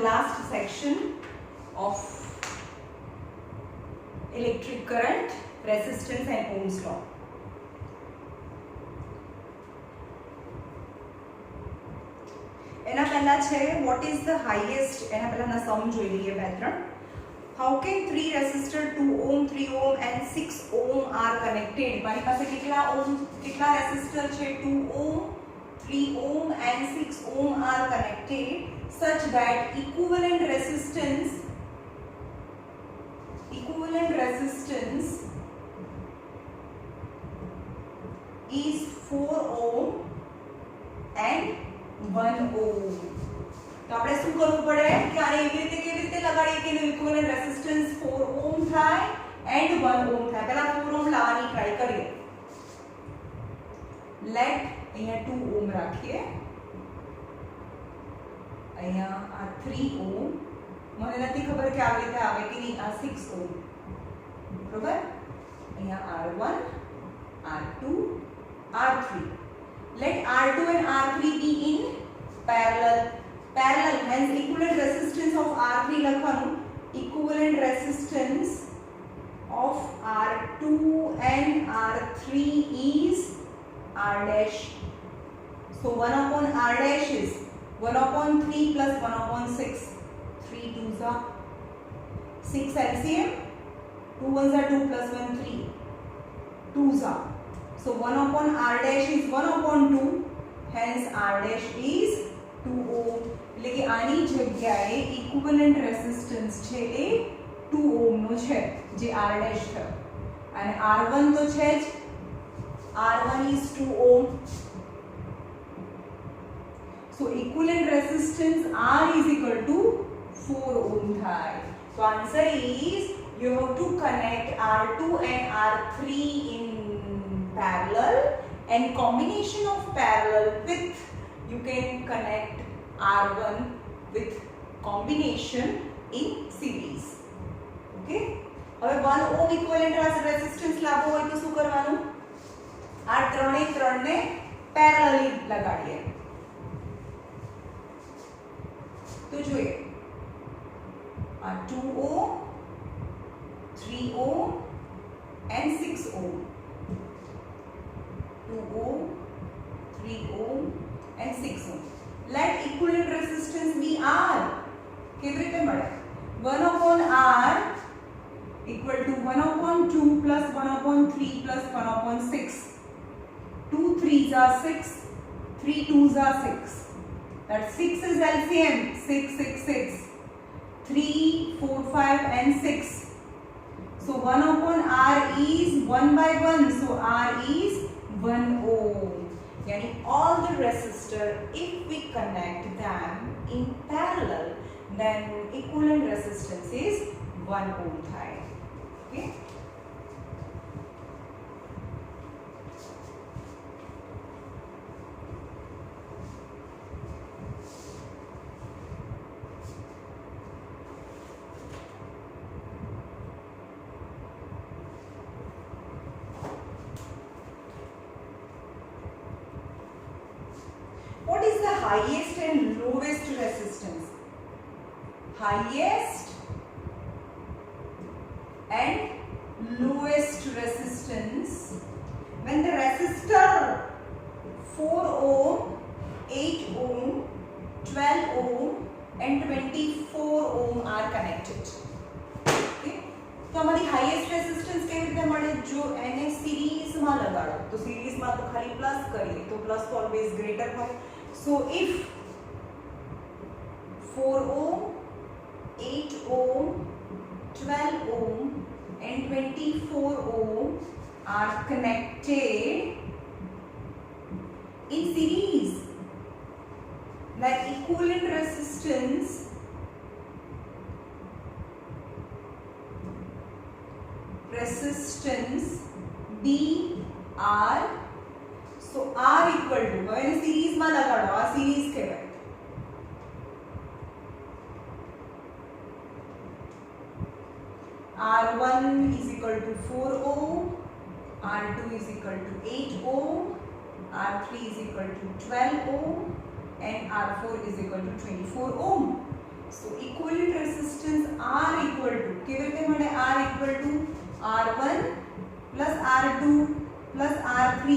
last section of electric current, resistance and Ohm's law. એના પહેલા છે what is the highest, એના પહેલાના સમ જોઈ લઈએ બે ત્રણ. How can 3 resistor 2 ohm, 3 ohm and 6 ohm are connected? મારી પાસે કેટલા resistor છે? 2 ohm, 3 ohm and 6 ohm are connected such that equivalent resistance is 4 ohm and 1 ohm. તો આપણે શું કરવું પડે કે આને એવી રીતે કેવી રીતે લગાડીએ કે એનો ઇક્વિવેલન્ટ રેઝિસ્ટન્સ 4 ઓહ્મ થાય એન્ડ 1 ઓહ્મ થાય. પહેલા 4 ઓહ્મ લાવવાની ટ્રાય કરીએ. લેટ અહીંયા 2 ઓહ્મ રાખીએ, અહીંયા આ 3 ઓહ્મ, મને નથી ખબર કે આવી રીતે આવે કે નહીં. આ 6 ઓહ્મ, બરોબર. અહીંયા R1, R2, R3. Let R2 and R3 be in parallel. Hence equivalent resistance of R3 લખવાનું. Equivalent resistance of R2 and R3 is R dash. So 1 upon R dash is 1 upon 3 plus 1 upon 6. 3 2s are 6 LCM. 2 1s are 2 plus 1 3. 2s are. So 1 upon R dash is 1 upon 2. Hence R dash is 2 ohm. એટલે કે આની જગ્યાએ equivalent resistance છે એ 2 ohm નો છે, જે R dash છે. અને R1 તો છે જ, R1 is 2 ohm. So equivalent resistance R is equal to 4 ohm થાય. So answer is you have to connect R2 and R3 in parallel, and combination of parallel with you can connect R1 with combination in series. Okay, હવે 1 ohm equivalent resistance લાવવો હોય તો શું કરવાનું? આ ત્રણે parallelly લગાડીએ. તો જોઈએ, આ 2 ohm, 3 ohm and 6 ohm. 2 ohm, 3 ohm and 6 ohm. Let equivalent resistance be R. કેવી રીતે મળે? 1 upon R equal to 1 upon 2 plus 1 upon 3 plus 1 upon 6. 2 3s are 6, 3 2s are 6. That 6 is LCM, 6 6 6. 3 4 5 and 6. So 1 upon R is 1 by 1. So R is 1 ohm. Yani all the resistor, if we connect them in parallel, then equivalent resistance is 1 ohm થાય. Okay. What is the highest and lowest resistance? Highest and lowest resistance when the resistor 4 ohm, 8 ohm, 12 ohm and 24 ohm are connected. Okay? તો અમારી highest resistance કેવી રીતે મળે? જો એને સિરીઝમાં લગાડો તો સિરીઝમાં તો ખાલી પ્લસ કરીએ તો પ્લસ ઓલવેઝ ગ્રેટર હોય. So if 4 ohm, 8 ohm, 12 ohm and 24 ohm are connected in series, that equivalent resistance B R. So R equal to, હવે series માં લગાડો, આ series કહેવાય. R1 is equal to 4 ohm, R2 is equal to 8 ohm, R3 is equal to 12 ohm and R4 is equal to 24 ohm. So equivalent resistance R equal to કેવી રીતે મળે R equal to R1 plus R2 plus R3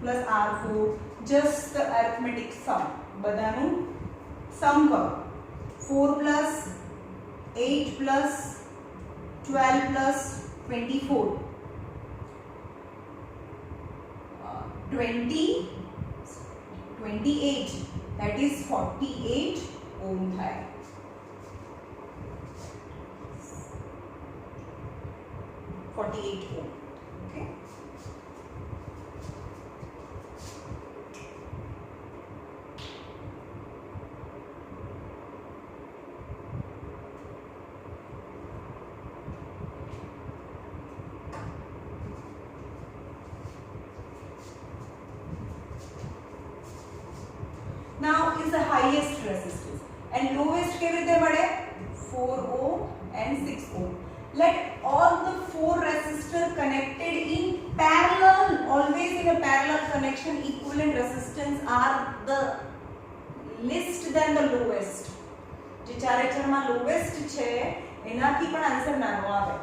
plus R4 just the arithmetic sum બધાનું sum કરો 4 plus 8 plus 12 plus 24 20 28 that is 48 ohm થાય ohm. Okay. Now is the highest resistance and lowest કેવી રીતે મળે 4 ohm and 6 ohm. Let all the four resistors connected in parallel, always in a parallel connection, equivalent resistance are the least than the lowest. જે ચારે ચારમાં lowest છે એનાથી પણ answer નાનો આવે.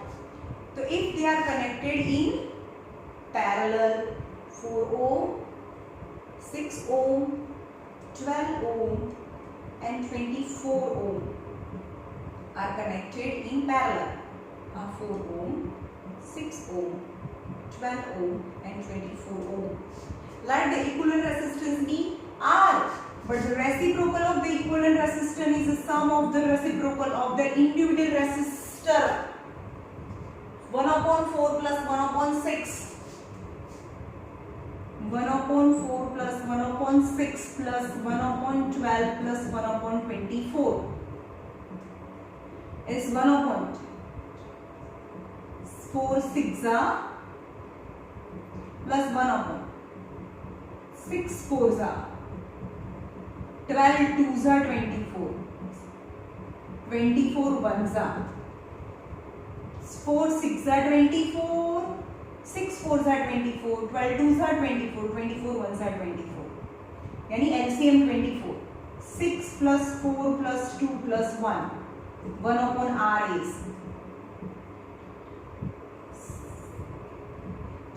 તો if they are connected in parallel, 4 ohm, 6 ohm, 12 ohm and 24 ohm are connected in parallel. 4 ohm, 6 ohm, 12 ohm and 24 ohm. Let the equivalent resistance be R. But the reciprocal of the equivalent resistance is the sum of the reciprocal of the individual resistor. 1/4 plus 1/6. 1/4 plus 1/6 plus 1/12 plus 1/24 is 1/4 6 plus 1/6 4s 12 2s 24 24 1s 4 6 24 6 4s 24 12 2s 24 24 1s 24 यानी LCM 24 6 plus 4 plus 2 plus 1 1/R is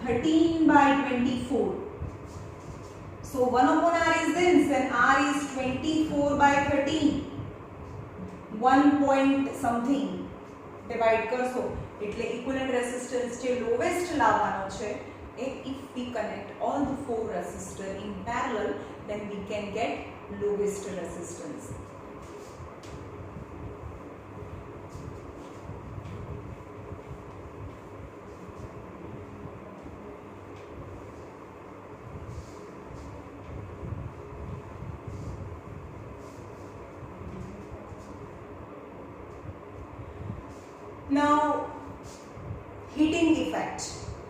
13 by 24. So 1/R is this, then R is 24 by 13. 1 point something divide કરશો એટલે equivalent resistance જે lowest લાવવાનો છે if we connect all the four resistors in parallel, then we can get lowest resistance. Now heating effect.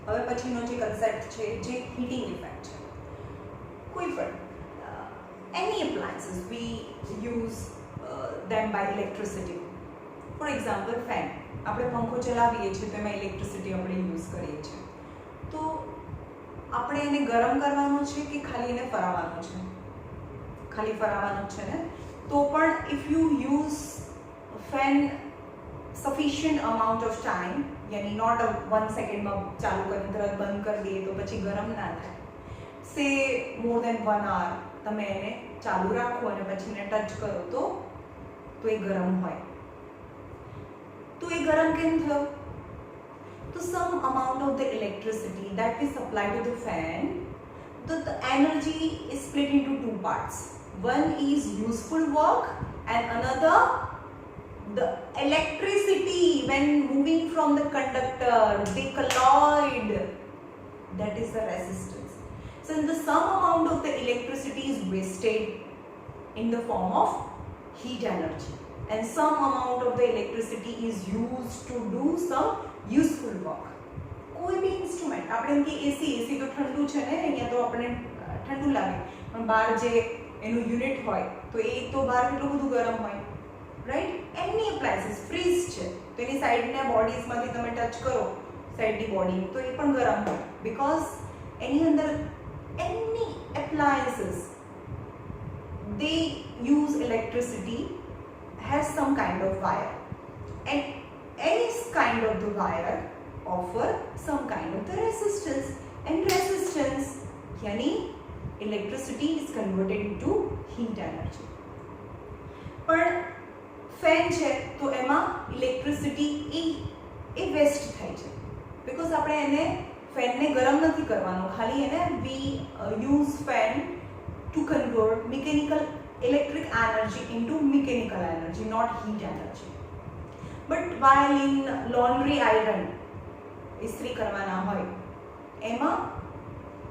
હવે પછીનો જે concept છે જે heating effect છે. કોઈ પણ any appliances we use them by electricity. For example fan. આપણે પંખો ચલાવીએ છીએ તો એમાં ઇલેક્ટ્રિસિટી આપણે યુઝ કરીએ છીએ. તો આપણે એને ગરમ કરવાનો છે કે ખાલી એને ફરાવવાનો છે? ખાલી ફરાવવાનો છે ને? તો પણ if you use fan sufficient amount of time, यानी not a 1 second में चालू करने तरह बंद कर दिए तो પછી ગરમ ના થાય. Say more than 1 hour તમે એને ચાલુ રાખો અને પછી એને ટચ કરો તો એ ગરમ હોય. તો એ ગરમ કેમ થયો? તો some amount of the electricity that we supply to the fan, the energy is split into two parts. One is useful work and another the electricity when moving from the conductor, they collide. That is the resistance. So the some amount of the electricity is wasted in the form of heat energy, and some amount of the electricity is used to do some useful work. कोई भी instrument આપણે એમ કે એસી તો ઠંડુ છે ને, અહીંયા તો આપણે ઠંડુ લાગે, પણ બહાર જે એનું યુનિટ હોય તો એ તો બહાર કેટલું બધું ગરમ હોય, રાઈટ? એની એપ્લાયન્સીસ ફ્રીજ છે તો એની સાઈડના બોડીઝમાંથી તમે ટચ કરો સાઈડની બોડી તો એ પણ ગરમ હોય, બીકોઝ એની અંદર any appliances they use electricity has some kind of wire, and any kind of the wire offer some kind of the resistance, and resistance yani electricity is converted into heat energy. પણ fan છે તો એમાં electricity એ waste થાય છે, because આપણે એને ફેનને ગરમ નથી કરવાનું, ખાલી એને વી use fan two convert mechanical electric energy into mechanical energy, not heat energy. But while in laundry iron istri karwana hoy ema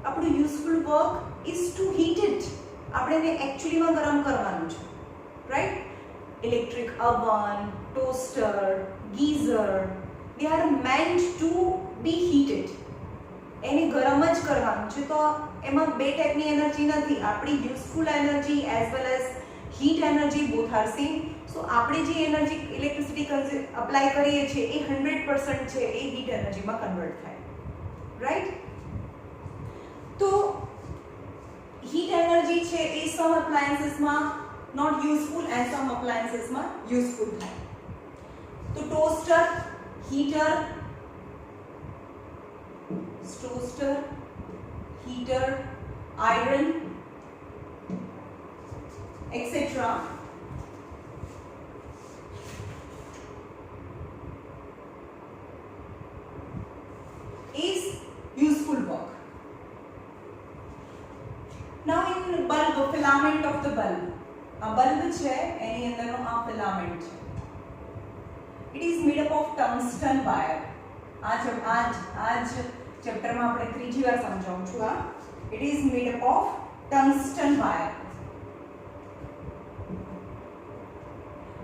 આપણું useful work is to heat it, આપણે એને એકચ્યુઅલીમાં ગરમ કરવાનું છે, right? Electric oven, toaster, geyser, they are meant to be heated, એને ગરમ જ કરવાનું છે. તો એમાં બે ટાઈપની એનર્જી નથી, આપણી useful energy as well as heat energy both are same. So આપણે જે એનર્જી ઇલેક્ટ્રિસિટી અપ્લાય કરીએ છીએ એ 100% છે એ હીટ એનર્જીમાં કન્વર્ટ થાય, રાઈટ? તો હીટ એનર્જી છે એ સમ એપ્લાયન્સીસમાં નોટ યુઝફુલ એન્ડ સમ એપ્લાયન્સીસમાં યુઝફુલ થાય. તો toaster, heater, toaster, heater, iron, etc. is useful work. Now in bulb, filament of the bulb. A bulb છે એની અંદરનો આ filament છે. It is made up of tungsten wire. आज ચેપ્ટરમાં આપણે ત્રીજી વાર સમજાવું છું આ. It is made up of tungsten wire.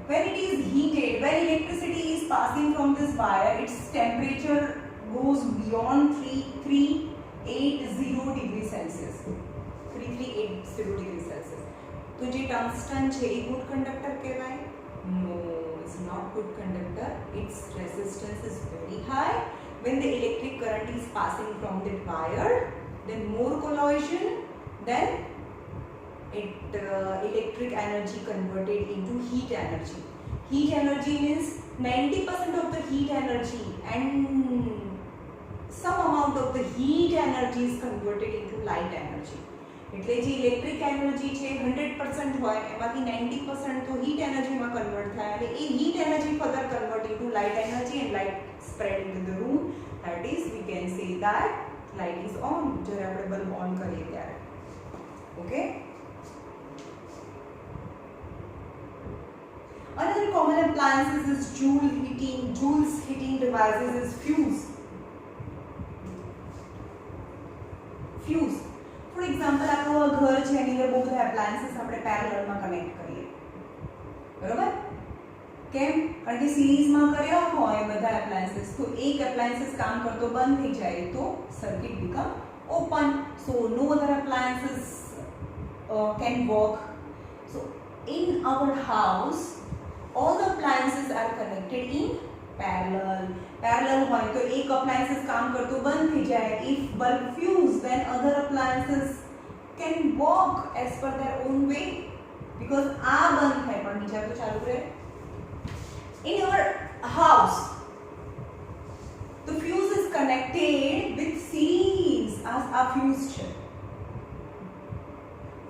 When it is heated, when electricity is passing from this wire, its temperature goes beyond 3380 degrees Celsius. 3380 degrees Celsius. तो જે tungsten છે એ good conductor કહેવાય? No, it's not good conductor. Its resistance is very high. When the electric current is passing from that wire, then more collision, then electric energy converted into heat energy. Heat energy means 90% of the heat energy and some amount of the heat energy is converted into light energy. એટલે જે electric energy છે 100% હોય એમાંથી 90% તો heat એનર્જીમાં convert થાય, અને એ heat energy further convert into light energy and light spread into the room. That is, we can say that light is on જ્યારે આપણે બલ્બ ઓન કરીએ ત્યારે. Okay. Another common appliances is Joule's heating devices is fuse. Fuse. For example, આપણું ઘર છે એની અંદર બહુ બધા એપ્લાયન્સીસ આપણે પેરેલલમાં કનેક્ટ કરીએ, બરોબર? કેમ? કારણ કે સિરીઝમાં કર્યા હોય બધા એપ્લાયન્સીસ તો એક એપ્લાયન્સીસ કામ કરતો બંધ થઈ જાય તો circuit become open, so no other appliances can work. So in our house all the appliances are connected in parallel. Parallel હોય તો એક appliances કામ કરતો બંધ થઈ જાય. If bulb fuse, then other appliances can work as per their own way, because આ બંધ થાય પણ બીજા તો ચાલુ રહે. In our house the fuse is connected with series as a fuse છે.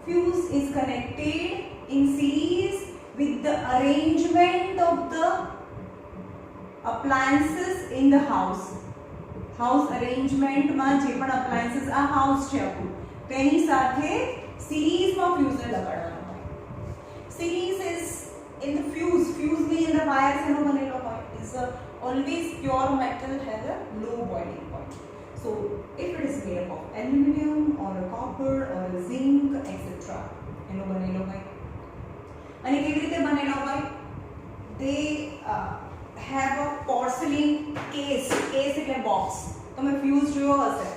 Fuse is connected in series with the arrangement of the appliances in the house. House arrangement માં જે પણ appliances આ house છે આપણું તેની સાથે series માં fuse ને લગાડવાનું હોય. Series is in the fuse ની અંદર wires એનો બનેલો હોય. Is always pure metal has a low boiling point. So if it is made up of aluminum or a copper or a zinc etc. એનો બનેલો હોય. અને કેવી રીતે બનેલો હોય? They have a porcelain case એટલે box. તમે fuse જોયો હશે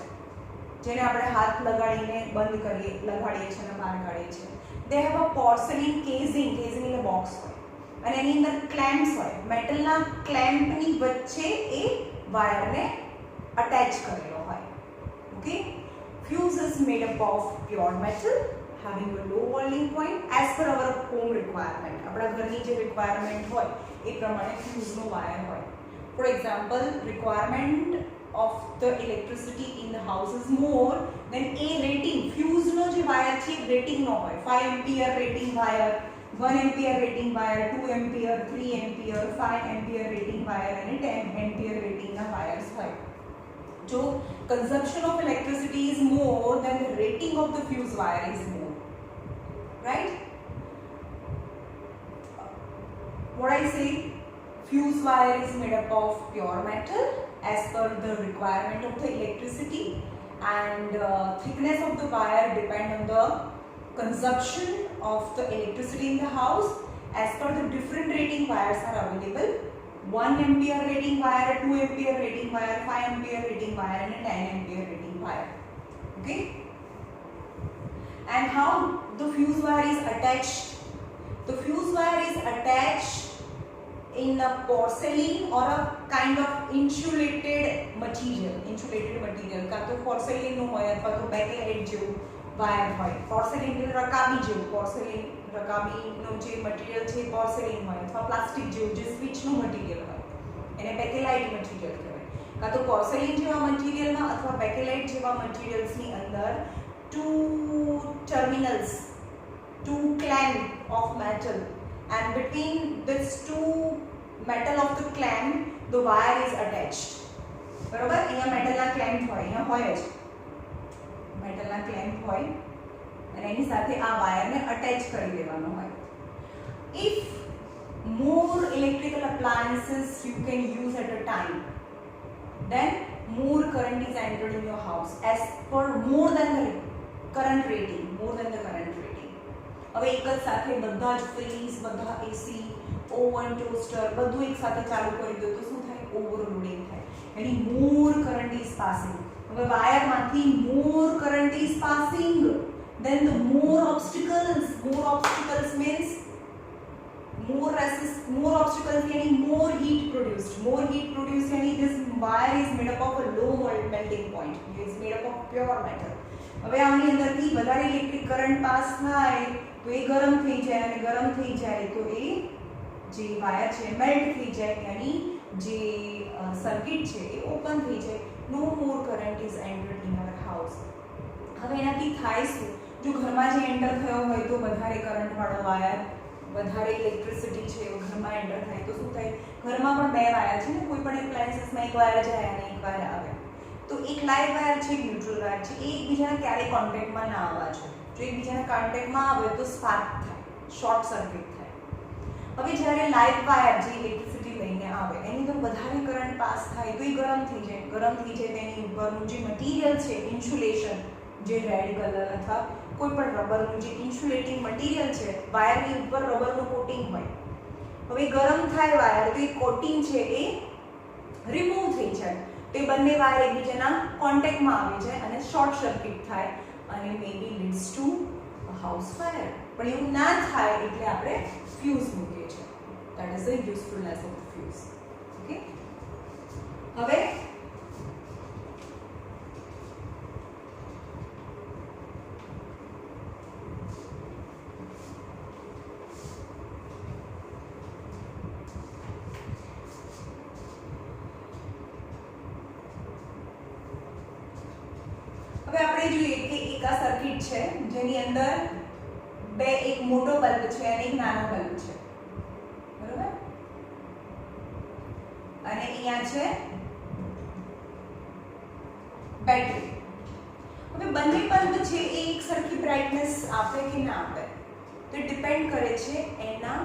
જેને આપણે હાથ લગાડીને બંધ કરીએ, લગાડીએ છીએ અને બહાર કાઢીએ છીએ. They have a porcelain casing એટલે box હોય અને એની અંદર clamps હોય. મેટલના ક્લેમ્પની વચ્ચે એ વાયરને અટેચ કરેલો હોય. Okay, fuse is made up of pure metal having a low boiling point as per our home requirement. આપણા ઘરની જે requirement હોય એ પ્રમાણે fuse નો wire હોય. For example, requirement of the electricity in the house is more than a rating. Fuse નો જે wire છે rating નો હોય. 5 ampere rating wire, 1 ampere rating wire, 2 ampere, 3 ampere, 5 ampere rating wire અને 10 ampere rating ના wires હોય. So consumption of electricity is more than the rating of the fuse wire is more, right? What I say, fuse wire is made up of pure metal as per the requirement of the electricity, and thickness of the wire depend on the consumption of the electricity in the house. As per the different rating wires are available. 1 ampere rating wire, 2 ampere rating wire, 5 ampere rating wire and a 10 ampere rating wire. Okay? And how the fuse wire is attached? The fuse wire is attached in a porcelain or a kind of insulated material. કાં તો porcelain નું હોય અથવા તો bakelite જેવું wire હોય. porcelain એટલે રકાબી જેવું. porcelain રકાબીનો જે મટીરીયલ છે porcelain હોય અથવા પ્લાસ્ટિક જેવું જે સ્વિચનું મટીરીયલ હોય એને bakelite મટીરીયલ કહેવાય. કાં તો porcelain જેવા મટીરીયલમાં અથવા bakelite જેવા મટીરીયલ્સની અંદર two clamp of metal, and between these two metal of the clamp the wire is attached. બરોબર? અહીંયા મેટલના ક્લેમ્પ હોય, અહીંયા હોય જ મેટલના ક્લેમ્પ હોય અને એની સાથે આ વાયરને અટેચ કરી દેવાનો હોય. If more electrical appliances you can use at a time, then more current is entered in your house as per more than the current rating. હવે એક જ સાથે બધા જ ફ્રીજ, બધા એસી, ઓવન, ટોસ્ટર બધું એક સાથે ચાલુ કરી દો તો શું થાય? ઓવરલોડિંગ થાય. એની મોર કરંટ ઇઝ પાસિંગ. હવે વાયરમાંથી more current is passing, then the more obstacles means more obstacles meaning more heat produced meaning this wire is made up of a low melting point. It is made up of pure metal. હવે આની અંદરથી વધારે electric current pass થાય તો એ ગરમ થઈ જાય, અને ગરમ થઈ જાય તો એ જે વાયર છે મેલ્ટ થઈ જાય, यानी જે સર્કિટ છે એ ઓપન થઈ જાય. No more current is entered in our house. હવે એનાથી થાય શું? જો ઘરમાં જે એન્ટર થયો હોય તો વધારે કરંટ વાળો વાયર, વધારે ઇલેક્ટ્રિસિટી છે ઘરમાં એન્ટર થાય તો શું થાય? ઘરમાં પણ બે વાયર છે ને, કોઈ પણ એપ્લાયન્સીસમાં એક વાયર જાય અને એક વાયર આવે. તો એક લાઇવ વાયર છે, એક ન્યુટ્રલ વાયર છે, એ એકબીજાના ક્યારેય કોન્ટેક્ટમાં ના આવવા જોઈએ. જો એકબીજાના કોન્ટેક્ટમાં આવે તો સ્પાર્ક થાય, શોર્ટ સર્કિટ થાય. હવે જ્યારે લાઇવ વાયર જે ઇલેક્ટ્રિસિટી લઈને આવે એની તો વધારે કરંટ પાસ થાય તો એ ગરમ થઈ જાય તેની ઉપરનું જે મટીરિયલ છે ઇન્સ્યુલેશન, જે રેડ કલર અથવા કોઈ પણ રબરનું જે ઇન્સ્યુલેટિંગ મટીરિયલ છે વાયરની ઉપર રબરનું કોટિંગ હોય. હવે ગરમ થાય વાયર તો એ કોટિંગ છે એ રિમૂવ થઈ જાય, તે બંને વાયર એકબીજાના કોન્ટેક્ટમાં આવી જાય અને શોર્ટ સર્કિટ થાય અને maybe leads to house fire. પણ એવું ના થાય એટલે આપણે ફ્યુઝ મૂકીએ છીએ. That is the usefulness of fuse. Okay, હવે આપણે જોઈએ કે એક આ સર્કિટ છે જેની અંદર એક મોટો બલ્બ છે અને એક નાનો બલ્બ છે, બરોબર? અને અહીંયા છે બેટરી. હવે બંને બલ્બ છે એ એક સરખી બ્રાઇટનેસ આપે કે ના આપે તો ડિપેન્ડ કરે છે એના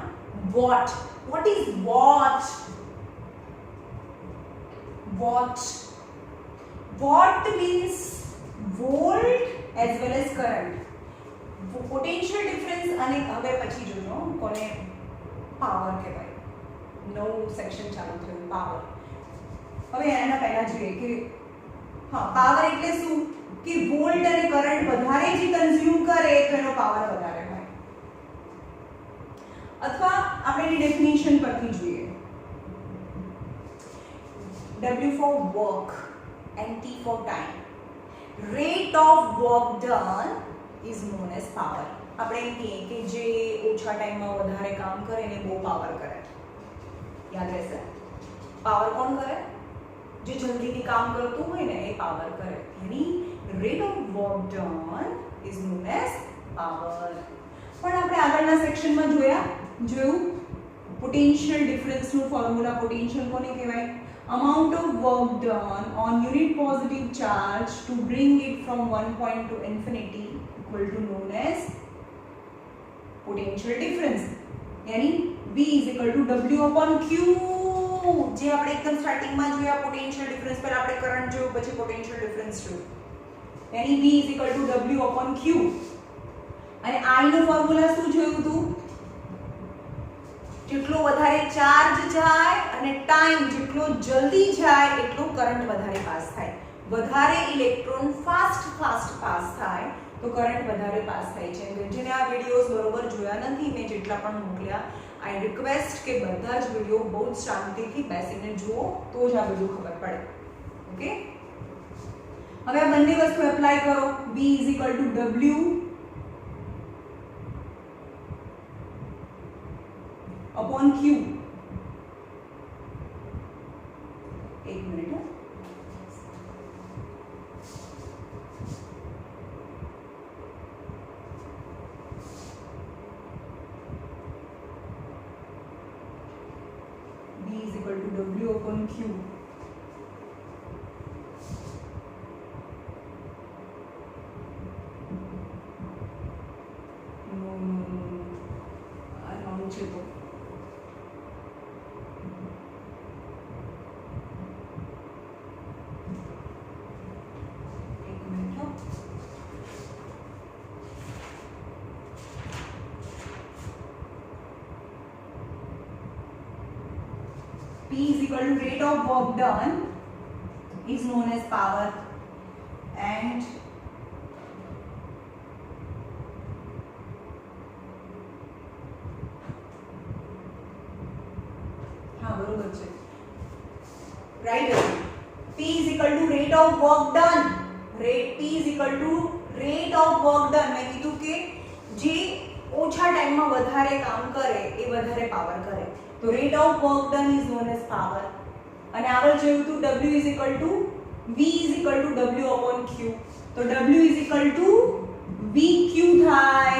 watt. Watt is watt? Watt means volt as well as current. Potential difference અને હવે પછી જોજો કોને પાવર કહેવાય. નવું સેક્શન ચાલુ થયું પાવર. હવે એના પહેલા જોઈએ કે હા પાવર એટલે શું કે વોલ્ટ અને કરંટ વધારે જે કન્ઝ્યુમ કરે તો એનો પાવર વધારે હોય. અથવા આપણે એની ડેફિનેશન પરથી જોઈએ. W for work and T for time. Rate of work done is known as power. આપણે એમ કહીએ કે જે ઓછા ટાઈમમાં વધારે કામ કરે એને બહુ પાવર કરે. યાદ રહેશે? પાવર કોણ કરે? જે જલ્દીથી કામ કરતું હોય ને એ પાવર કરે. એની rate of work done is known as power. પણ આપણે આગળના સેક્શનમાં જોયું પોટેન્શિયલ ડિફરન્સનું ફોર્મ્યુલા. પોટેન્શિયલ કોને કહેવાય? amount of work done on unit positive charge to bring it from one point to infinity equal to known as potential difference. यानी V is equal to W upon Q. જે આપણે એકદમ સ્ટાર્ટિંગમાં જોયા potential difference, પહેલા આપણે current જોયું પછી પોટેન્શિયલ ડિફરન્સ જોયું. यानी V is equal to W upon Q. અને I નું ફોર્મ્યુલા શું જોયું હતું? જેટલો વધારે ચાર્જ જાય અને ટાઈમ જેટલો જલ્દી જાય એટલો કરંટ વધારે પાસ થાય. વધારે ઇલેક્ટ્રોન ફાસ્ટ પાસ થાય તો કરંટ વધારે પાસ થાય છે. જેને આ વિડિયોઝ બરોબર જોયા નથી મેં જેટલા પણ મોકલ્યા, આઈ રિક્વેસ્ટ કે બધા જ વિડિયો બહુ જ શાંતિથી બેસીને જુઓ તો જ આ બધું ખબર પડે. ઓકે, હવે આ બંને વસ્તુ એપ્લાય કરો. V is equal to W upon Q. एक मिनट है. V is equal to W upon Q. No. Wrong છે તો. P is equal to rate of work done is known as power, and हाँ बरोबर છે, right? P is equal to rate of work done. P is equal to rate of work done. મેં કીધું કે જે ઓછા ટાઈમમાં વધારે કામ કરે એ વધારે પાવર કરે. તો rate of work done is known as power. અને આગળ જોયું હતું W is equal to V is equal to W upon Q. તો W is equal to VQ થાય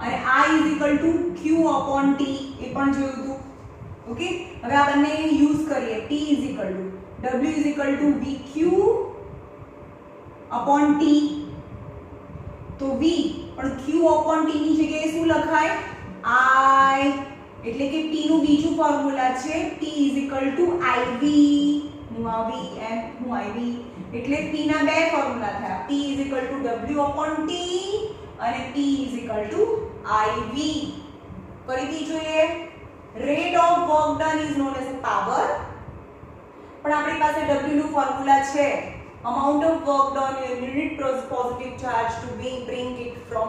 અને I is equal to Q upon T એ પણ જોયું હતું. ઓકે, હવે આ બંને યુઝ કરીએ. P is equal to W is equal to VQ upon T. તો V પણ Q upon T ની જગ્યાએ શું લખાય? I. એટલે કે P નું બીજું ફોર્મ્યુલા છે P is equal to IV. હું આ V એમ હું IV. એટલે P ના બે ફોર્મ્યુલા થયા. P is equal to W upon T અને P is equal to IV. ફરીથી જોઈએ. Rate of work done is known as power. પણ આપણી પાસે W નું ફોર્મ્યુલા છે amount of work done in unit positive charge to bring it from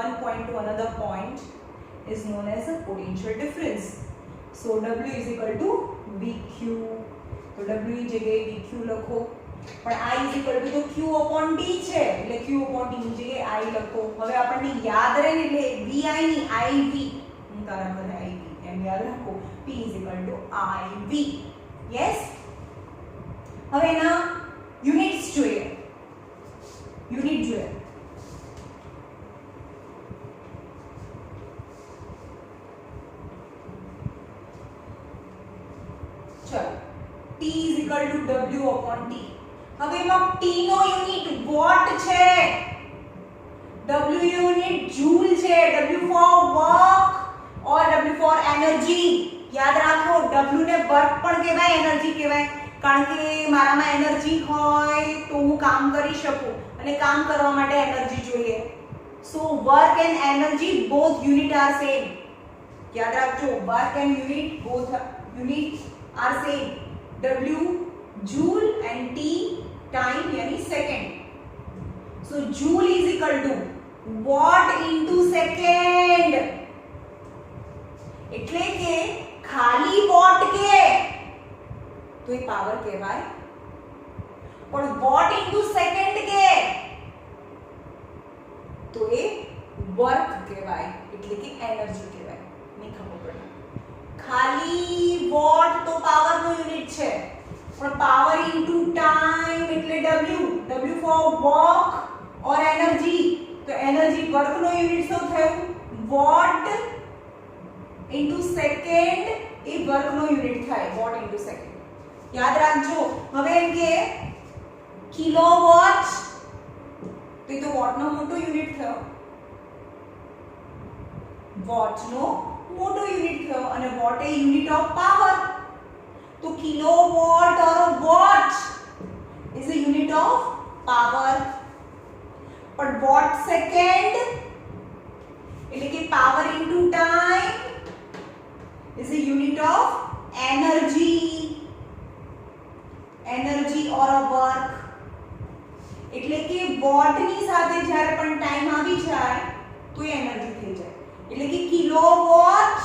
one point to another point is known as a potential difference. So W is equal to VQ. तो W ની જગ્યાએ VQ લખો. પણ I is equal to તો Q upon T છે એટલે Q upon T ની જગ્યાએ I લખો. હવે આપણને યાદ રહે ને એટલે VI ની IV. હું તારા ઘરે IV એમ યાદ રાખો. P is equal to IV. Yes. હવે એના યુનિટ્સ જોઈએ. યુનિટ જોઈએ. ચલો, T is equal to W upon T. હવે એમાં T નો યુનિટ વોટ છે, W યુનિટ જૂલ છે. W for work or W for energy. યાદ રાખો W ને વર્ક પણ કહેવાય, એનર્જી કહેવાય. કારણ કે મારામાં એનર્જી હોય તો હું કામ કરી શકું અને કામ કરવા માટે એનર્જી જોઈએ. So work and energy both unit are same. યાદ રાખજો work and unit both unit are same. W joule and T time yani second. So joule is equal to watt into second. એટલે કે ખાલી vote કે તો એ power કહેવાય, પણ vote into second કે તો એ વર્ક કહેવાય, એટલે કે એનર્જી કહેવાય. નહીં ખબર પડે. ખાલી વોટ તો પાવરનો યુનિટ છે, પણ પાવર ઇન્ટુ ટાઈમ એટલે w for work or energy. તો એનર્જી વર્કનો યુનિટ શું થયું? વોટ ઇન્ટુ સેકન્ડ એ વર્કનો યુનિટ થાય, વોટ ઇન્ટુ સેકન્ડ. યાદ રાખજો. હવે એમ કે કિલોવોટ, તો એ તો વોટનો મોટો યુનિટ થયો, વોટનો મોટો યુનિટ થયો, અને વોટ એ યુનિટ ઓફ પાવર. તો kilowatt or watt is a unit of power. પણ વોટ સેકન્ડ એટલે કે power into time is a unit of energy, energy or a work. એટલે કે વોટની સાથે જ્યારે પણ ટાઈમ આવી જાય તો એ એનર્જી થઈ જાય. એટલે કે કિલોવોટ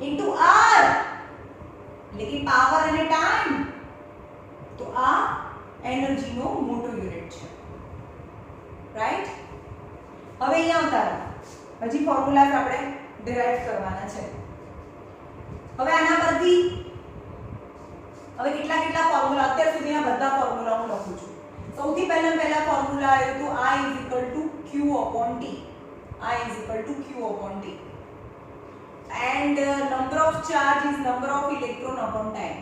ઇન્ટુ આર એટલે કે પાવર અને ટાઈમ. તો આ એનર્જીનો મોટો યુનિટ છે. રાઈટ? હવે અહીંયા આવતા હજી ફોર્મ્યુલાસ આપણે ડિરાઇવ કરવાના છે. હવે આના પરથી હવે કેટલા ફોર્મ્યુલા, અત્યાર સુધીના બધા ફોર્મ્યુલા હું લખું છું. સૌથી પહેલા ફોર્મ્યુલા આવ્યું હતું I = Q upon T. I = Q upon T. And number of charge is number of electron upon time.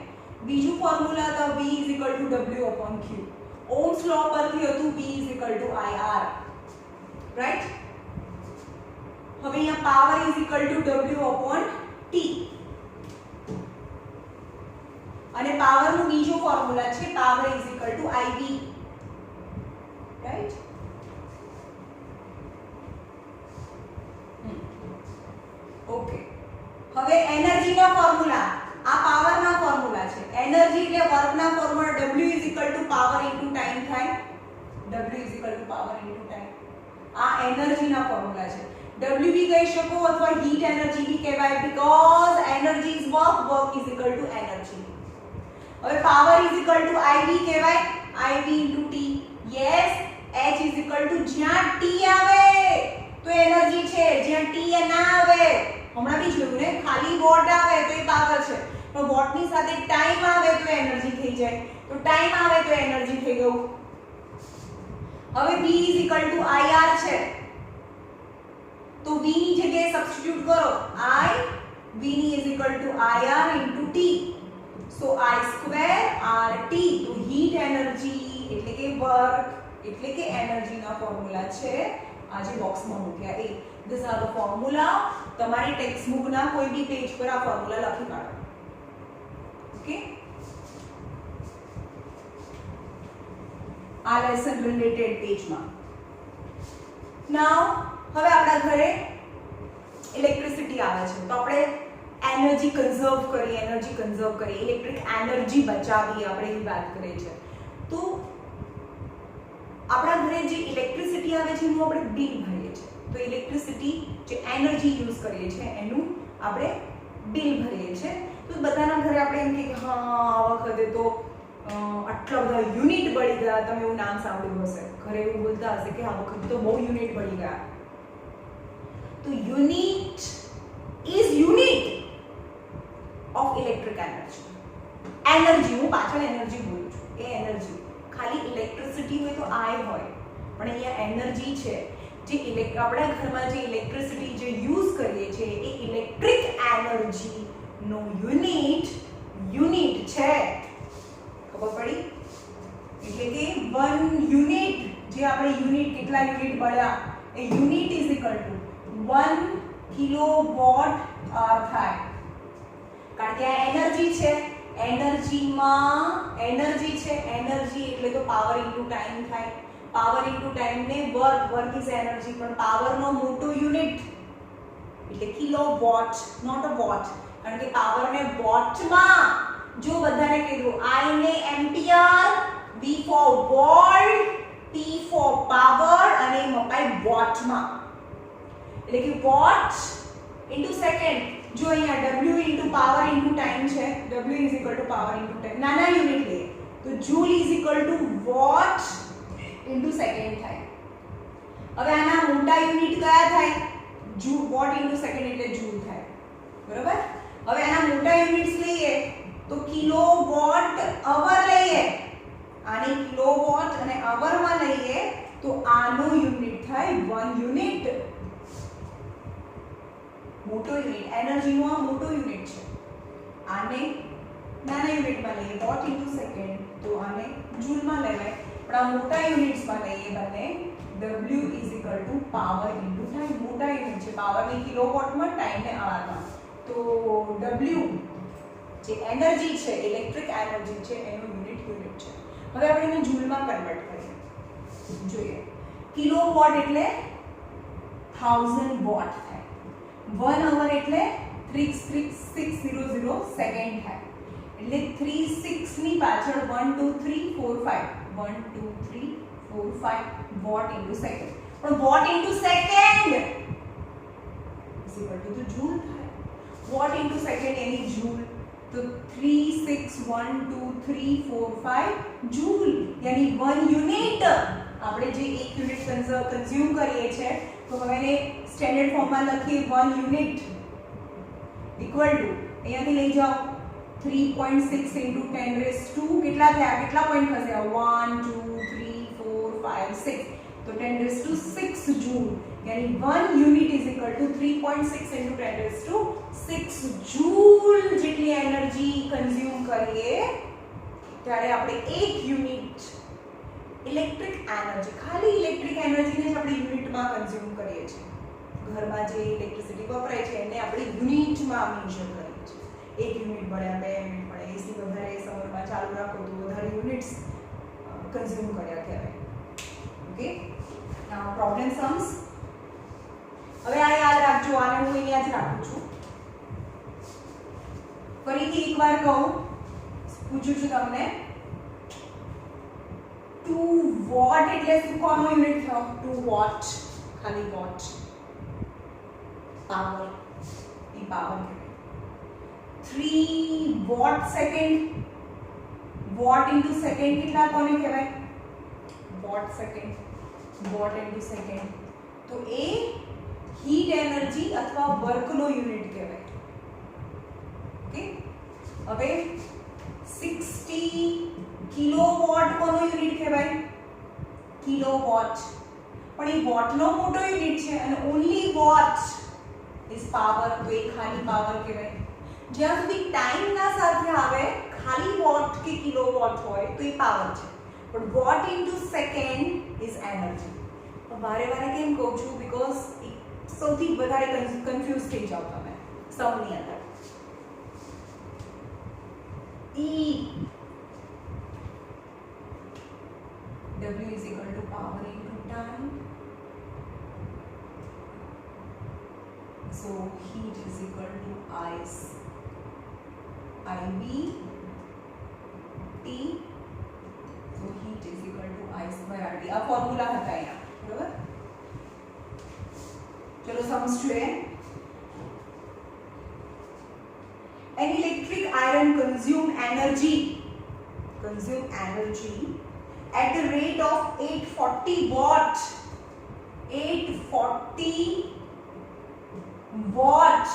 બીજું ફોર્મ્યુલા હતું V = W upon Q. Ohm's law પરથી હતું V = IR. રાઈટ? હવે અહીંયા પાવર = W upon T. અને પાવરનો બીજો formula છે પાવર = IV. રાઈટ? ઓકે. હવે એનર્જીના ફોર્મ્યુલા, આ પાવરના ફોર્મ્યુલા છે. એનર્જી એટલે વર્કના formula W = power into time થાય. W = power into time. આ એનર્જીના ફોર્મ્યુલા છે. W બી કહી શકો અથવા હીટ એનર્જી બી કહેવાય, because energy is work, work = energy. હવે પાવર = IV કહેવાય, IV * T. યસ, H = જ્યાં T આવે તો એનર્જી છે, જ્યાં T ના આવે, હમણાં બી જોયું ને, ખાલી વોટ આવે તો એ પાવર છે, પણ વોટની સાથે ટાઈમ આવે તો એનર્જી થઈ જાય. તો ટાઈમ આવે તો એનર્જી થઈ ગયું. હવે V = IR છે, તો V ની જગ્યાએ સબસ્ટિટ્યુટ કરો. V IR * T. So I2 RT. તો હીટ એનર્જી એટલે કે વર્ક એટલે કે એનર્જીના ફોર્મ્યુલા છે આજે બોક્સમાં મૂક્યા એ. These are the formula. તમારી ટેક્સ્ટ બુકના કોઈ બી પેજ પર આ ફોર્મ્યુલા લખી કાઢો. ઓકે? આ લેસન રિલેટેડ પેજમાં. નાઉ હવે આપણા ઘરે ઇલેક્ટ્રિસિટી આવે છે તો આપણે એનર્જી કન્ઝર્વ કરીએ, ઇલેક્ટ્રિક એનર્જી બચાવીએ, આપણે એવી વાત કરીએ છીએ. તો આપણા ઘરે જે ઇલેક્ટ્રિસિટી આવે છે એનું આપણે બિલ ભરીએ છીએ. તો ઇલેક્ટ્રિસિટી જે એનર્જી યુઝ કરીએ છીએ એનું આપણે બિલ ભરીએ છીએ. તો બધાના ઘરે આપણે એમ કે હા આ વખતે તો આટલા બધા યુનિટ બળી ગયા. તમે એવું નામ સાંભળ્યું હશે, ઘરે એવું બોલતા હશે કે આ વખતે તો બહુ યુનિટ બળી ગયા. તો unit is unit of electric energy. Energy, હું પાછળ એનર્જી બોલું છું, એ એનર્જી ખાલી ઇલેક્ટ્રિસિટી હોય તો I હોય, પણ અહીંયા એનર્જી છે જે આપણા ઘરમાં જે ઇલેક્ટ્રિસિટી જે યુઝ કરીએ છીએ એ ઇલેક્ટ્રિક એનર્જી નો યુનિટ છે. ખબર પડી? એટલે કે 1 યુનિટ, જે આપણે યુનિટ કેટલા યુનિટ બળ્યા એ યુનિટ = 1 કિલોવોટ થાય. કારણ કે આ એનર્જી છે, એનર્જીમાં એનર્જી છે, એનર્જી એટલે તો પાવર ઇન્ટુ ટાઈમ થાય. પાવર ઇન્ટુ ટાઈમ ને વર્ક ઇઝ એનર્જી, પણ પાવરનો મોટો યુનિટ એટલે કિલોવોટ, નોટ અ વોટ. કારણ કે પાવરને વોટમાં, જો બધાને કીધું I ને ampere, V for volt, P for power અને મપાય વોટમાં. એટલે કે વોટ ઇન્ટુ સેકન્ડ. જો અહીંયા W into power into time છે, W = પાવર ઇન્ટુ ટાઈમ. નાના યુનિટ લઈએ તો જૂલ = વોટ ઇન્ટુ સેકન્ડ થાય. હવે આના મોટા યુનિટ કયા થાય? વોટ ઇન્ટુ સેકન્ડ એટલે જૂલ થાય, બરોબર? હવે આના મોટા યુનિટ્સ લઈએ તો કિલોવોટ અવર લઈએ, આને કિલોવોટ અને અવરમાં લઈએ તો આનો યુનિટ થાય 1 યુનિટ. મોટો યુનિટ એનર્જીનો આ મોટો યુનિટ છે. આને નાના યુનિટમાં લઈએ વોટ ઇન્ટુ સેકન્ડ તો આને જૂલમાં લેવાય, પણ આ મોટા યુનિટ્સમાં લઈએ બંને W is equal two power into time. મોટા યુનિટ છે, પાવરની કિલોવોટમાં, ટાઈમને આવરમાં. તો W જે એનર્જી છે, ઇલેક્ટ્રિક એનર્જી છે, એનું યુનિટ છે. હવે આપણે એને જૂલમાં કન્વર્ટ કરીએ. જોઈએ, કિલોવોટ એટલે 1000 વોટ થાય, 1 અવર એટલે 3600 સેકન્ડ થાય, એટલે 36 ની પાછળ 1 2 3 4 5 1 2 3 4 5 વોટ ઇન્ટુ સેકન્ડ. પણ watt into second is equal to joule થાય. વોટ ઇન્ટુ સેકન્ડ એની જૂલ, તો 361 2 3 4 5 જૂલ, यानी 1 યુનિટ. આપણે જે 1 યુનિટ કન્ઝ્યુમ કરીએ છીએ તો હવે એને સ્ટેન્ડર્ડ ફોર્મમાં લખીએ 1 યુનિટ ઇક્વલ ટુ, અહીંયાથી લઈ જાઓ 3.6 into 10 raised to કેટલા થયા? કેટલા પોઈન્ટ થશે? 1 2 3 4 5 6, તો 10 raised to 6 જૂલ, यानी 1 unit is equal two 3.6 into 10 raised to 6 joule જેટલી એનર્જી કન્ઝ્યુમ કરીએ ત્યારે આપણે 1 યુનિટ ઇલેક્ટ્રિક એનર્જી, ખાલી ઇલેક્ટ્રિક એનર્જીને જ આપણે યુનિટમાં કન્ઝ્યુમ કરીએ છીએ. ઘરમાં જે ઇલેક્ટ્રિસિટી વપરાય છે એને આપણે યુનિટમાં મેજર કરીએ છીએ. 1 યુનિટ મળ્યા, 2 યુનિટ મળ્યા, એસી વધારે સમરમાં ચાલુ રાખો તો વધારે યુનિટ્સ કન્ઝ્યુમ કર્યા કહેવાય. ઓકે, નાઉ પ્રોબ્લેમ સમ્સ. હવે આ યાદ રાખજો, આને હું અહીંયા જ રાખું છું. ફરીથી એકવાર કહું, પૂછું છું તમને, 2 વોટ એટલે શું? કોનો યુનિટ થયો? 2 વોટ, ખાલી વોટ, પાવર, એ power. 3 watt second, watt into second કેટલા કોને કહેવાય? Watt second, watt into second, તો એ હીટ એનર્જી અથવા વર્કનો યુનિટ કહેવાય. ઓકે, હવે 60 કિલોવોટ કોનો યુનિટ કહેવાય? કિલોવોટ, પણ એ વોટનો મોટો યુનિટ છે અને ઓન્લી વોટ ઇઝ પાવર, તો એ ખાલી પાવર કહેવાય. જ્યાં સુધી ટાઈમ ના સાથે આવે ખાલી વોટ કે કિલોવોટ હોય તો એ પાવર છે, પણ watt into second is energy. વારે વારે કેમ કહું છું? બીકોઝ સૌથી વધારે કન્ફ્યુઝ થઈ જાવ તમે સૌની અંદર. E W is equal to power into time. So heat is equal to ice, IB T. So heat is equal to I square RT. આ ફોર્મ્યુલા હતા અહીંયા, બરાબર? ચલો સમજીએ. An electric iron consume energy at the rate of 840 watt. 840 watt.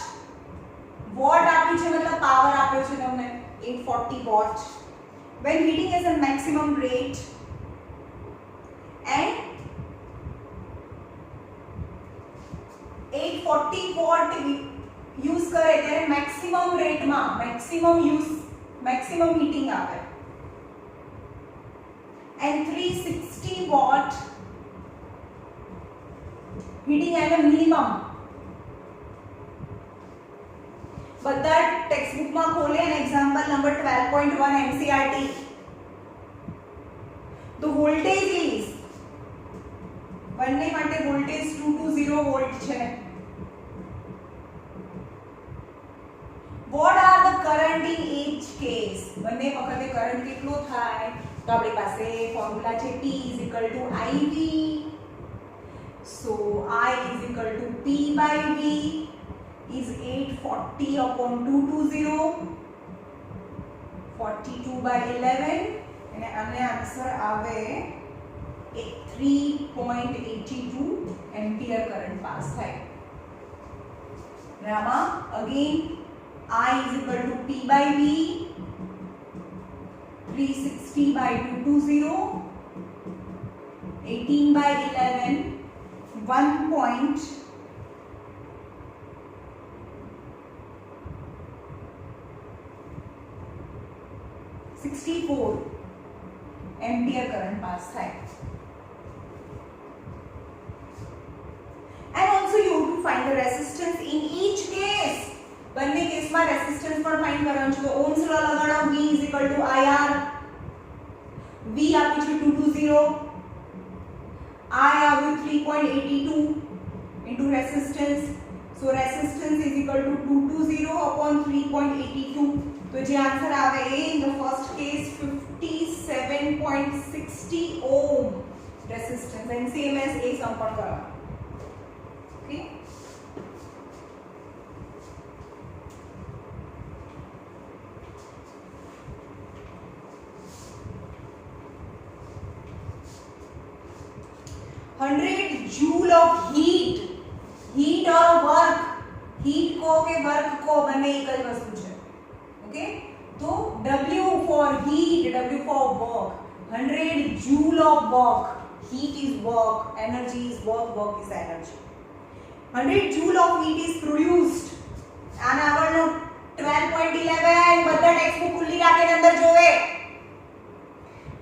Watt આપ્યું છે મતલબ power આપ્યો છે તમને 840 watt. When heating is a maximum rate and 840 watt use करे ત્યારે મેક્સિમમ રેટમાં મેક્સિમમ હીટિંગ આવે, and 360 watt heating at a minimum. બધા ટેક્સ્ટ બુકમાં ખોલે અને એક્ઝામ્પલ નંબર 12.1 NCERT. તો વોલ્ટેજ ઇઝ, બંને માટે વોલ્ટેજ 220 વોલ્ટ છે. What are the current in each case? બંને વખતે કરંટ કેટલો થાય? તો આપણી પાસે ફોર્મ્યુલા છે P is equal to IV. So I is equal to P by V is 840 upon 220, 42 by 11, અને આને આન્સર આવે 3.82 एम्पियर करंट पास થાય Rama again I is equal to P by V 360 by 220 18 by 11 1.64 ampere current pass થાય and also you have to find the resistance in each case બંને કેસમાં resistance પણ find કરવાનું છે તો ઓહ્મ્સ લો લગાડો V is equal to IR V આપ્યું છે 220 I આવ્યું 3.82 into resistance so resistance is equal to 220 upon 3.82 तो જે આન્સર આવે એ in the first case 57.60 ohm resistance and same as a સમ પણ કરવા okay 100 joule of heat और work heat को के work को बने एक ही वस्तु है ओके तो W for heat W for work 100 joule of work heat is work energy is work work is energy 100 joule of heat is produced and આગળનો 12.11 બધા ટેક્સ્ટબુક ખુલ્લી રાખીને અંદર જોવે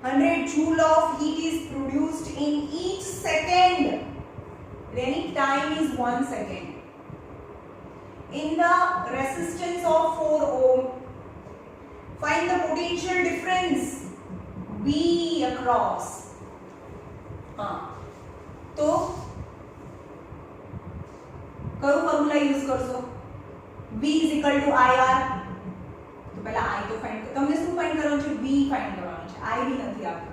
100 joule of heat is produced in each second. Any time is 1 second. In the resistance of 4 ohm, find the potential difference V across. तो करू formula use करशो V is equal to IR. तो पहला I तो find करो તમને શું find કરવાનું છે V ફાઇન્ડ કરવાનું છે I भी નથી આપ્યું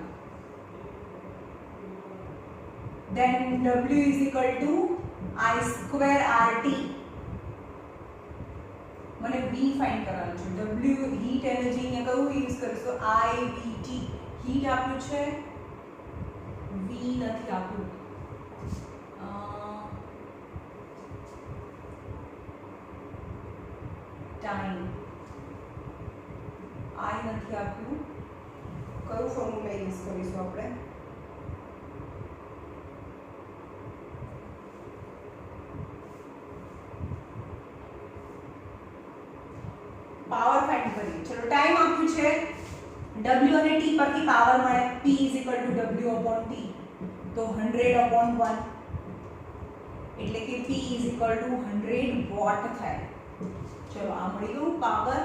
then W is equal to I square RT મને V ફાઇન્ડ કરવાનું છે W હીટ એનર્જી ને કયું યુઝ કરશો IVT હીટ આપ્યું છે V નથી આપ્યું ટાઈમ I નથી આપ્યું કયું ફોર્મ્યુલા યુઝ કરીશું આપણે પાવર ફાઇન્ડ કરીએ ચલો ટાઈમ આપ્યું છે W અને T પરથી પાવર મળે P W T તો 100/1 એટલે કે P 100 વોટ થાય ચલો આ મળી ગયું પાવર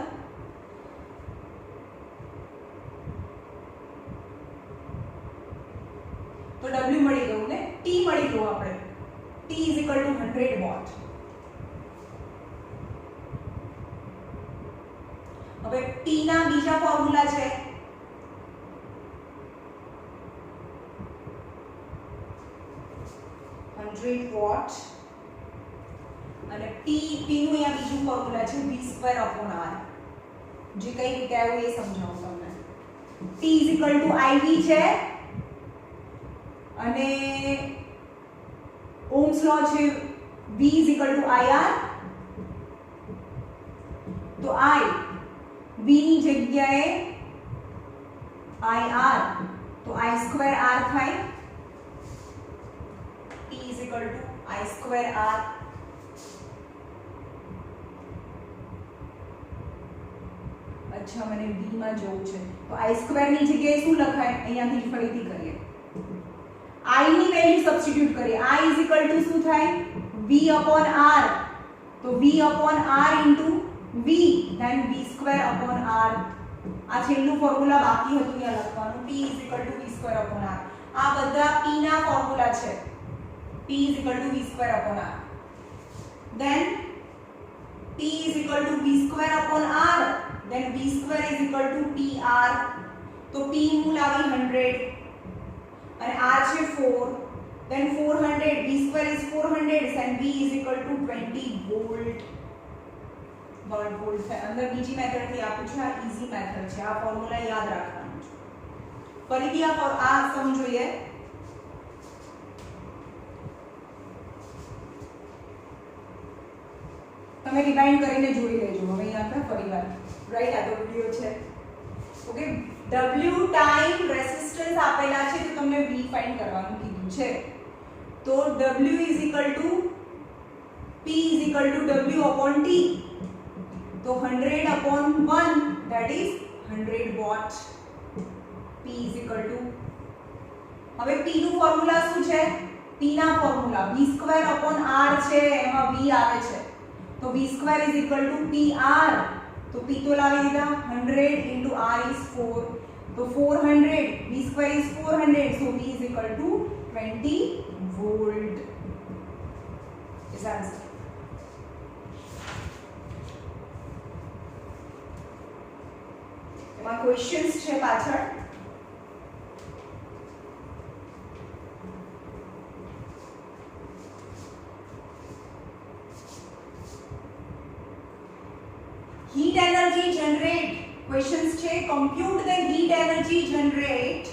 तो W મળી ગયું ને T મળી ગયું આપણે T 100 વોટ હવે T ના બીજા ફોર્મ્યુલા છે 100 વોટ અને P નું અહીંયા બીજું ફોર્મ્યુલા છે V²/R જે કઈ રીતે આવ્યું એ સમજાવું તમને T IV છે અને ઓહ્મ્સ લો છે V IR તો I V ની જગ્યાએ IR તો I²R થાય T I²R अच्छा મને V માં જોવું છે તો I² ની જગ્યાએ શું લખાય અહીંયાથી ફરીથી કરીએ I ની વેલ્યુ સબસ્ટિટ્યુટ કરીએ I શું થાય V/R તો V/R into V then V²/R આ છેલ્લું ફોર્મ્યુલા બાકી હતું અહીંયા લખવાનું P V²/R આ બધા P ના ફોર્મ્યુલા છે P V²/R then P V²/R then V² PR તો P મૂળ આવી 100 and R છે 4 then 400 V² is 400 and V 20 volt છે અંદર બીજી મેથડ થી આપ્યું છે આ ઈઝી મેથડ છે આ ફોર્મ્યુલા યાદ રાખવાનું છે ફરીથી આ સમ જોઈએ તમે રિમાઇન્ડ કરીને જોઈ લેજો. હવે અહીંયા આપણે ફરીવાર રાઈટ આ તો વિડિયો છે. ઓકે, W ટાઈમ રેઝિસ્ટન્સ આપેલા છે તો તમને V ફાઇન્ડ કરવાનું કીધું છે. તો W is equal two P is equal two W upon T. તો 100 upon 1 that is 100 watt. P is equal to, હવે P નું ફોર્મ્યુલા શું છે? P ના formula V square upon R છે, એમાં V આવે છે. તો V square is equal to PR. તો P તો લાવી દીધા, 100 into R is 4. તો 400, V square is 400, so V is equal to 20 volt. Is answer. એમાં ક્વેશ્ચન્સ છે પાછળ. Heat energy generate. Questions છે, compute the heat energy generate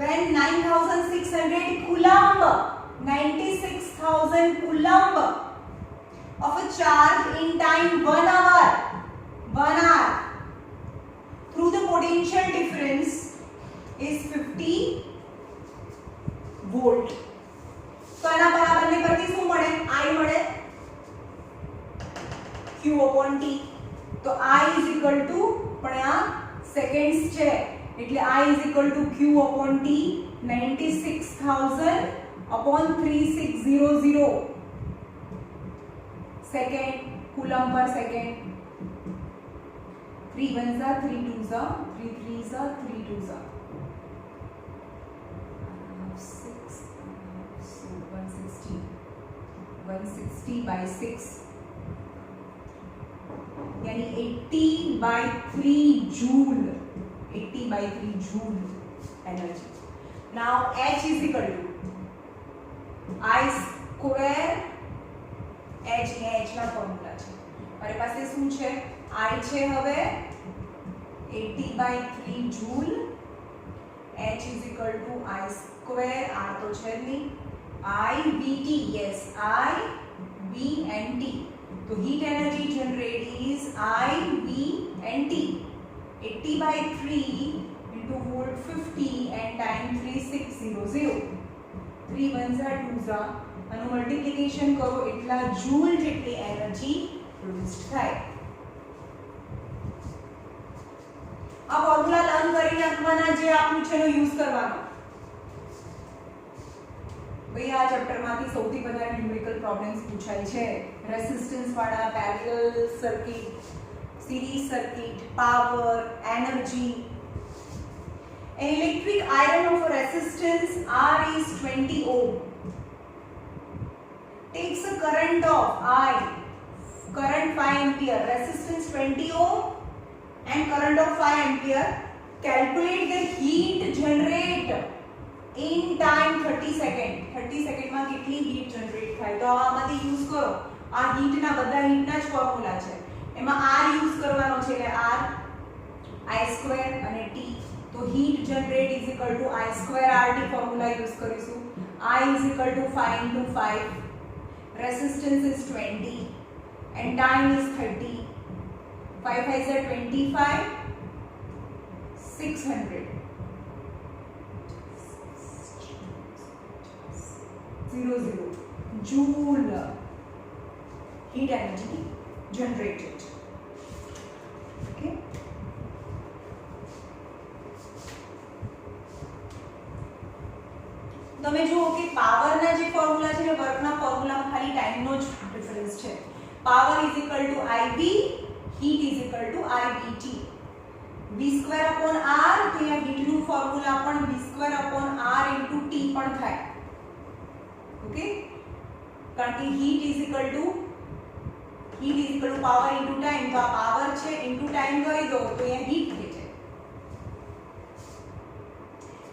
when 9600 coulomb, 96,000 coulomb of a charge in time 1 hour through the potential difference is 50 volt. તો આના બરાબર ને પરથી શું મળે? I મળે Q upon T. તો I is equal to, પણ આ સેકન્ડ્સ છે એટલે I is equal to Q upon T, 96,000 upon 3600 second, coulomb per second. 3 1s are 3 2s are 3 3s are 3 2s are 6 so 160 by 6 यानी 80/3 joule, 80/3 joule energy. Now H is equal to I square H ના formula છે. મારી પાસે શું છે? I છે હવે 80/3 joule. H is equal to I square, R તો છે નહીં, I VT. Yes, I V and T. So heat energy generated is I, V and T. 80/3 into volt 50 and time 3600. 3 1s are 2s are. આનું multiplication કરો એટલા joule જેટલી energy produced થાય. આ formula learn કરી નાખવાના, જે આપ્યું છે એનો યુઝ કરવાનો. ભાઈ આ ચેપ્ટરમાંથી સૌથી વધારે ન્યુમેરિકલ પ્રોબ્લેમ્સ પૂછાય છે. રેઝિસ્ટન્સ વાળા, parallel circuit, series circuit, power, energy. An electric iron of a resistance R is 20 ohm takes a current of I, current 5 ampere, resistance 20 ohm and current of 5 ampere. Calculate the heat generate in time 30 second. 30 second માં કેટલી heat generate થાય? તો આમાંથી use કરો. આ હીટના બધા હીટના જ formula છે. એમાં R યુઝ કરવાનો છે એટલે R, I square અને T. તો heat generate is equal two I square RT formula use કરીશું. I is equal to 5 into 5. Resistance is 20 and time is 30. 5 5s are 25. 600 00 joule heat energy generated. Okay, તમે જુઓ કે પાવરના જે formula છે એ વર્કના ફોર્મ્યુલામાં ખાલી ટાઈમનો જ ડિફરન્સ છે. Power is equal two IV, heat is equal two IVT. V square upon R, તો અહીંયા હીટનું ફોર્મ્યુલા પણ V square upon R into T પણ થાય. ઓકે, કારણ કે heat is equal two power into time. તો આ પાવર છે ઇન્ટુ ટાઈમ કરી દો તો અહીંયા હીટ થઈ જાય.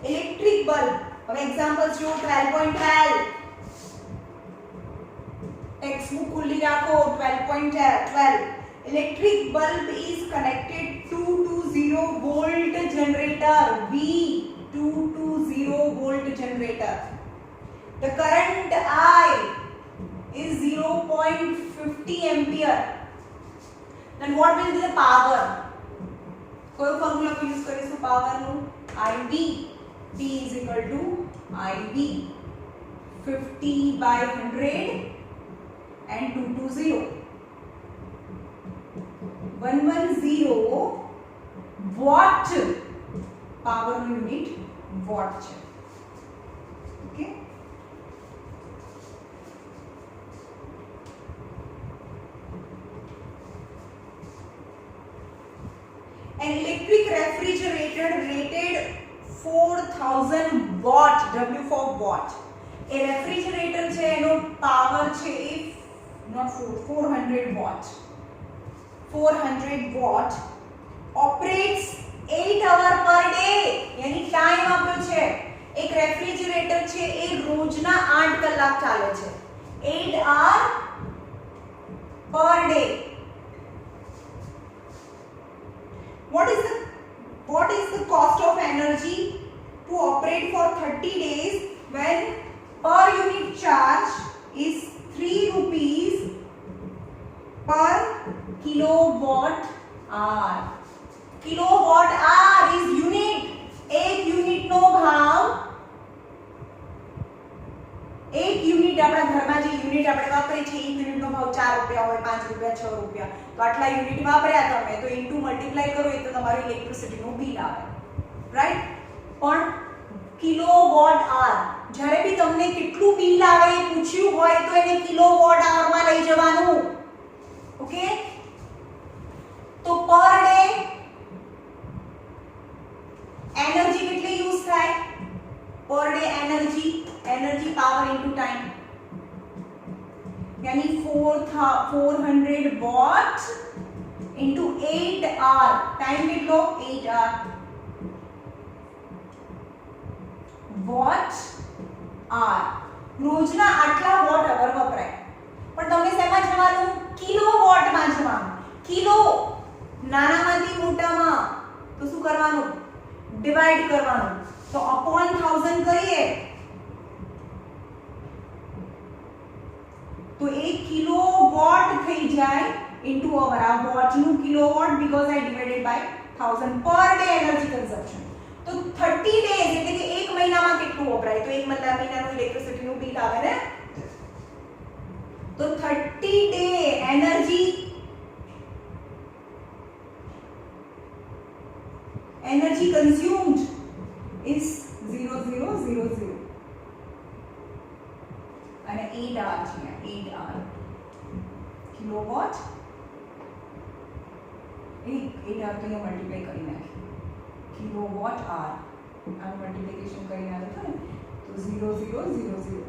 ઇલેક્ટ્રિક બલ્બ, હવે એક્ઝામ્પલ્સ જો 12.12 ટેક્સ્ટ બુક ખુલ્લી રાખો. 12.12 electric bulb is connected to 220 volt generator. V 220 volt generator. The current I is 0.50 ampere. Then what will be the power? कोई formula को use करें तो power नो IB P is equal to IB 50 by 100 and 220 110 watt power unit watt છે. Okay. An electric refrigerator rated 4000 watt, W for watt. A refrigerator છે એનો power છે not 400 watt. 400 watt operates 8 hour per day. यानी time આપ્યો છે. એક refrigerator છે એ રોજના 8 કલાક ચાલે છે. 8 hour per day. What is the cost of energy to operate for 30 days when per unit charge is 3 rupees per kilowatt hour? Kilowatt hour is unit. एक यूनिट नो भाव एक यूनिट આપણા ઘરમાં જે યુનિટ આપણે વાપરીએ છીએ એક યુનિટ નો ભાવ 4 રૂપિયા હોય 5 રૂપિયા 6 રૂપિયા તો આટલા યુનિટ વાપર્યા તમે તો ઇન્ટુ મલ્ટીપ્લાય કરો એ તો તમારું ઇલેક્ટ્રિસિટી નું બિલ આવે રાઈટ પણ કિલોવોટ આવર જ્યારે બી તમને કેટલું બિલ આવે એ પૂછ્યું હોય તો એને કિલોવોટ આવર માં લઈ જવાનું ઓકે તો પર ડે एनर्जी કેટલી યુઝ થાય per day energy power into time यानी 400 वॉट इनटू 8 आवर टाइम કેટલો 8 आवर वॉट आवर રોજના આટલા વોટ અવર વપરાય પણ તમને શેમાં જવાનું કિલોવોટ માં જવાનું કિલો નાનામાંથી મોટામાં તો શું કરવાનું डिवाइड करवानो तो अपॉन 1000 करिए तो 1 किलोवॉट થઈ જાય into our watt નું kilowatt because I divided by 1000 per day energy consumption तो 30 days એટલે કે એક મહિનામાં કેટલું વપરાય તો એક મહિનાનું ઇલેક્ટ્રિસિટી નું બિલ આવે ને તો 30 day energy consumed is 0000 and 8 hour છે 8 hour kilowatt 8 hour તો મલ્ટીપ્લાય કરી નાખી kilowatt hour આ મલ્ટીપ્લિકેશન કરી નાખો ને તો 0000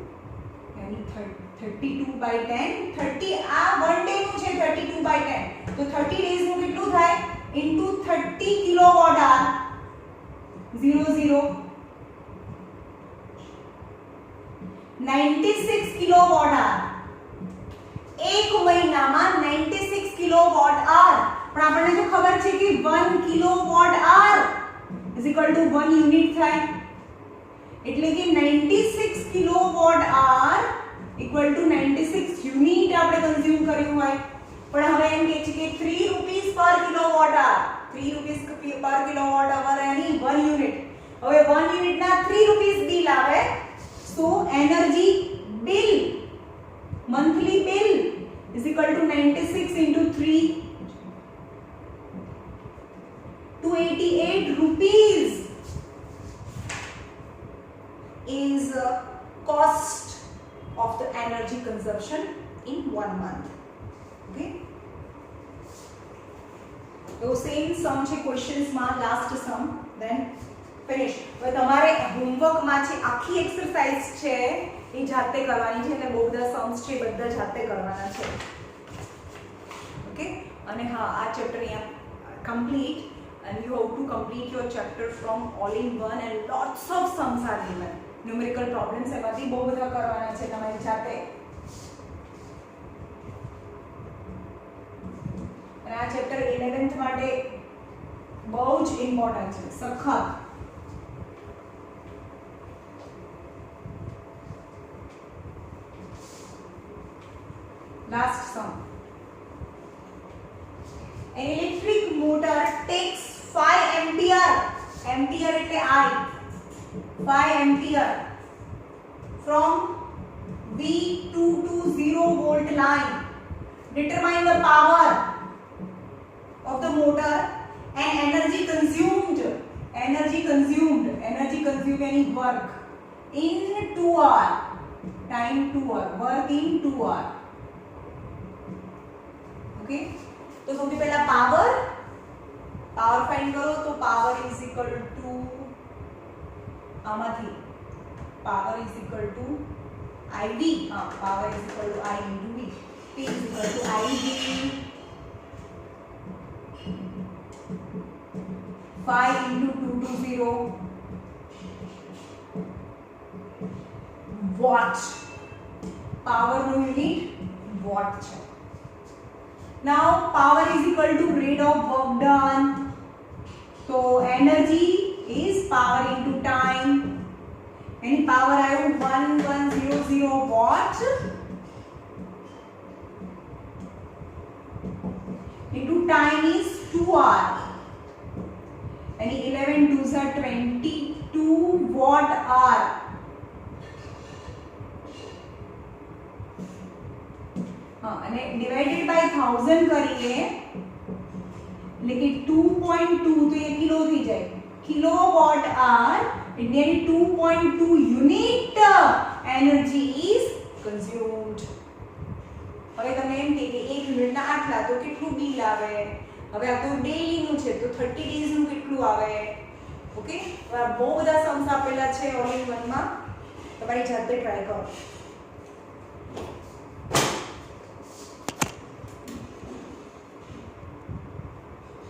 यानी 32 by 10 30 આ 1 ડે નું છે 32 by 10 તો 30 ડેઝ નું કેટલું થાય into 30 kilowatt hour 96 kilowatt hour એક મહિનામાં 96 kilowatt hour પણ આપણને જો ખબર છે કે 1 kilowatt hour is equal to 1 unit થાય એટલે કે 96 kilowatt hour equal to 96 unit આપણે કન્ઝ્યુમ કર્યું હોય પણ હવે એમ કહે છે કે 3 rupees per kilowatt hour 3 rupees per kilowatt hour यानी 1 unit હવે 1 unit ના 3 rupees bill આવે so energy bill monthly bill is equal to 96 into 3 288 rupees is cost of the energy consumption in 1 month okay तो same सम છે questions માં last સમ then finish હવે તમારે homework માં છે આખી એક્સરસાઇઝ છે એ જાતે કરવાની છે એટલે બહુ બધા सम्स છે બધા જાતે કરવાના છે ઓકે અને હા આ ચેપ્ટર અહીંયા complete and you have to complete your chapter from all in one and lots of sums are given numerical problems એમાંથી બહુ બધા કરવાના છે તમારી જાતે અને આ ચેપ્ટર 11th માટે બહુ જ ઇમ્પોર્ટન્ટ છે સખત Last sum. An electric motor takes 5 ampere. Ampere એટલે I. 5 ampere from V220 volt line. Determine the power of the motor and energy consumed. Energy consumed any work in 2 hour. Time 2 hour. Work in 2 hour. Okay. तो सबसे पहला power find करो तो power is equal to आमाथी power is equal to IV. Power is equal to I into V. P is equal to IV 5 into 220 watt. Power no unit watt છે. Now power is equal to rate of work done. So energy is power into time. Any power आयो 1100 watt into time is 2 hour. Any 11 2s are 22 watt hour. અને divided by 1000 કરીએ એટલે કે 2.2 તો એ kilo થઈ જાય kilowatt R એટલે 2.2 unit energy is કન્ઝ્યુમ્ડ. હવે તમે એમ કે 1 યુનિટના આટલા તો કેટલું બિલ આવે? હવે આ તો ડેઈલી નું છે તો 30 ડેઝ નું કેટલું આવે? ઓકે, બહુ બધા સમ્સ આપેલા છે ઓલ ઇન વન માં, તમારી જાતે ટ્રાય કરો.